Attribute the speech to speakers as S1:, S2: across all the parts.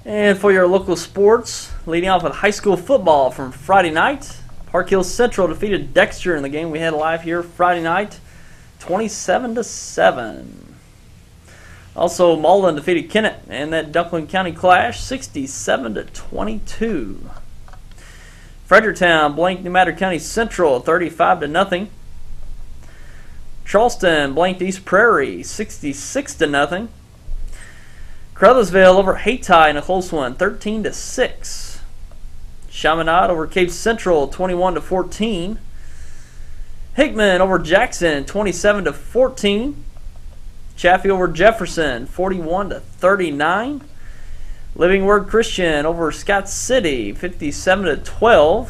S1: And for your local sports, leading off with high school football from Friday night, Park Hill Central defeated Dexter in the game we had live here Friday night, 27-7. Also, Malden defeated Kennett in that Dunklin County clash, 67-22. Fredericktown blanked New Madrid County Central, 35-0. Charleston blanked East Prairie, 66-0. Crothersville over Hayti in a close one, 13-6. Chaminade over Cape Central, 21-14. Hickman over Jackson, 27-14. Chaffee over Jefferson, 41-39. Living Word Christian over Scott City, 57-12.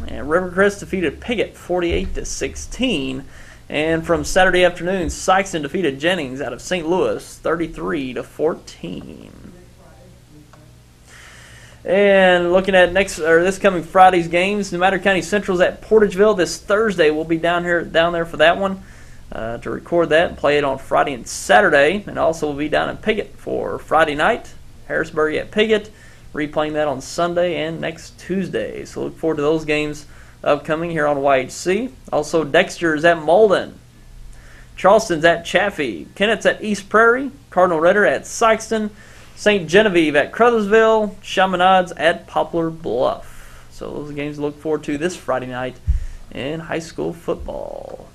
S1: And Rivercrest defeated Piggott, 48-16. And from Saturday afternoon, Sykeston defeated Jennings out of St. Louis, 33-14. And looking at this coming Friday's games, New Madrid County Central's at Portageville this Thursday. We'll be down there for that one to record that and play it on Friday and Saturday. And also we'll be down in Piggott for Friday night. Harrisburg at Piggott, replaying that on Sunday and next Tuesday. So look forward to those games upcoming here on YHC. Also, Dexter is at Malden. Charleston's at Chaffee. Kennett's at East Prairie. Cardinal Redder at Sykeston. St. Genevieve at Crothersville. Chaminade's at Poplar Bluff. So those are games to look forward to this Friday night in high school football.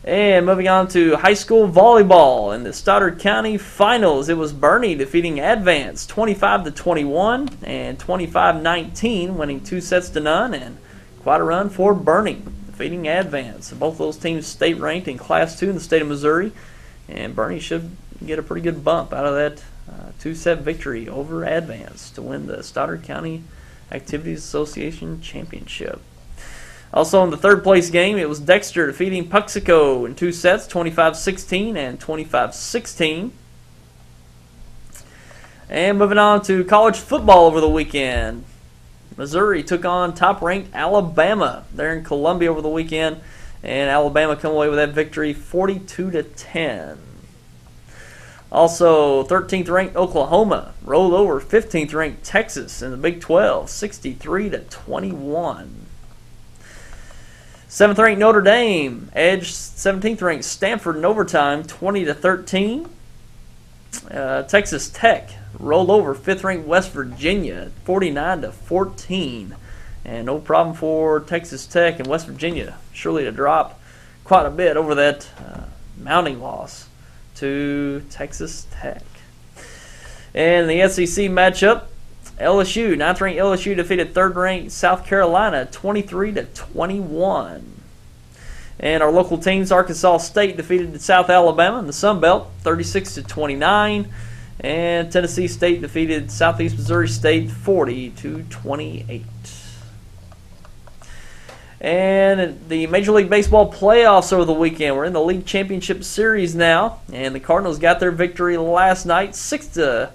S1: And moving on to high school volleyball in the Stoddard County Finals. It was Bernie defeating Advance 25-21 and 25-19, winning 2-0, and quite a run for Bernie defeating Advance. Both those teams state ranked in Class 2 in the state of Missouri, and Bernie should get a pretty good bump out of that 2-set victory over Advance to win the Stoddard County Activities Association Championship. Also in the third place game, it was Dexter defeating Puxico in 2 sets, 25-16 and 25-16. And moving on to college football over the weekend. Missouri took on top-ranked Alabama there in Columbia over the weekend, and Alabama come away with that victory 42-10. Also, 13th-ranked Oklahoma rolled over 15th-ranked Texas in the Big 12, 63-21. 7th-ranked Notre Dame edged 17th-ranked Stanford in overtime, 20-13. Texas Tech rolled over 5th-ranked West Virginia, 49-14. And no problem for Texas Tech and West Virginia, surely to drop quite a bit over that mounting loss to Texas Tech. And the SEC matchup, LSU, 9th-ranked LSU defeated 3rd-ranked South Carolina 23-21. And our local teams, Arkansas State defeated South Alabama in the Sun Belt 36-29. And Tennessee State defeated Southeast Missouri State 40-28. And the Major League Baseball playoffs over the weekend. We're in the League Championship Series now. And the Cardinals got their victory last night, 6-4.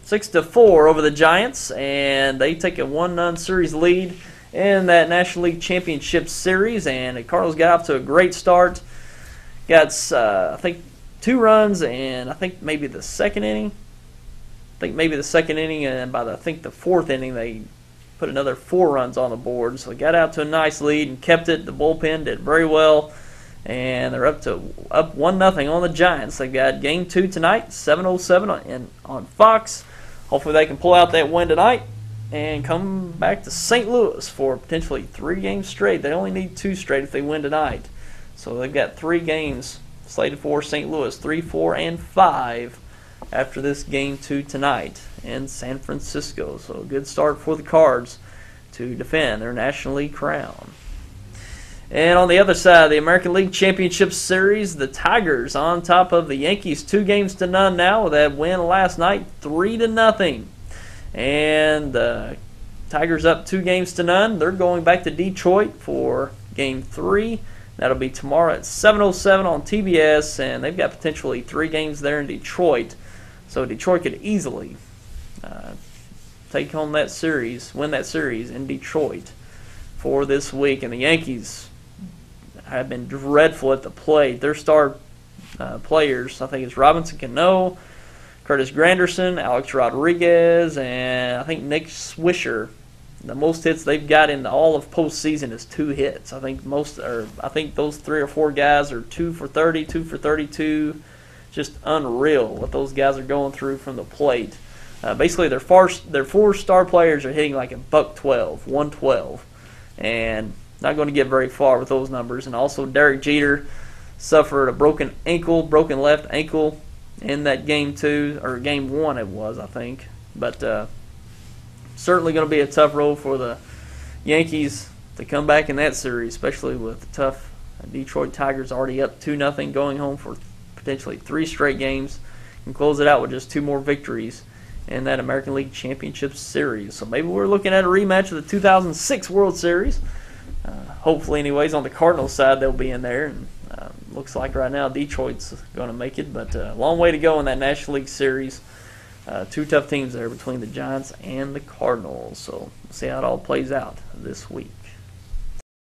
S1: 6-4 over the Giants, and they take a 1-0 series lead in that National League Championship Series. And the Cardinals got off to a great start. Got, I think, 2 runs, and I think maybe the second inning. And by the 4th inning, they put another 4 runs on the board. So they got out to a nice lead and kept it. The bullpen did very well. And they're up 1-0 on the Giants. They've got Game 2 tonight, 7:07 on Fox. Hopefully they can pull out that win tonight and come back to St. Louis for potentially 3 games straight. They only need 2 straight if they win tonight. So they've got 3 games slated for St. Louis, 3, 4, and 5 after this Game 2 tonight in San Francisco. So a good start for the Cards to defend their National League crown. And on the other side of the American League Championship Series, the Tigers on top of the Yankees 2-0 now with that win last night, 3-0. And the Tigers up 2-0. They're going back to Detroit for Game 3. That'll be tomorrow at 7:07 on TBS, and they've got potentially 3 games there in Detroit. So Detroit could easily take home that series, win that series in Detroit for this week. And the Yankees have been dreadful at the plate. Their star players, I think it's Robinson Cano, Curtis Granderson, Alex Rodriguez, and I think Nick Swisher. The most hits they've got in all of postseason is 2 hits. I think those 3 or 4 guys are 2 for 30, 2 for 32. Just unreal what those guys are going through from the plate. Basically, their 4 star players are hitting like a .112, 112, and not going to get very far with those numbers. And also, Derek Jeter suffered a broken left ankle in that game 2 or game 1 it was, I think. But certainly going to be a tough road for the Yankees to come back in that series, especially with the tough Detroit Tigers already up 2-0, going home for potentially 3 straight games, and close it out with just 2 more victories in that American League Championship Series. So maybe we're looking at a rematch of the 2006 World Series. Hopefully, anyways, on the Cardinals side, they'll be in there. And looks like right now Detroit's going to make it, but a long way to go in that National League Series. 2 tough teams there between the Giants and the Cardinals. So we'll see how it all plays out this week.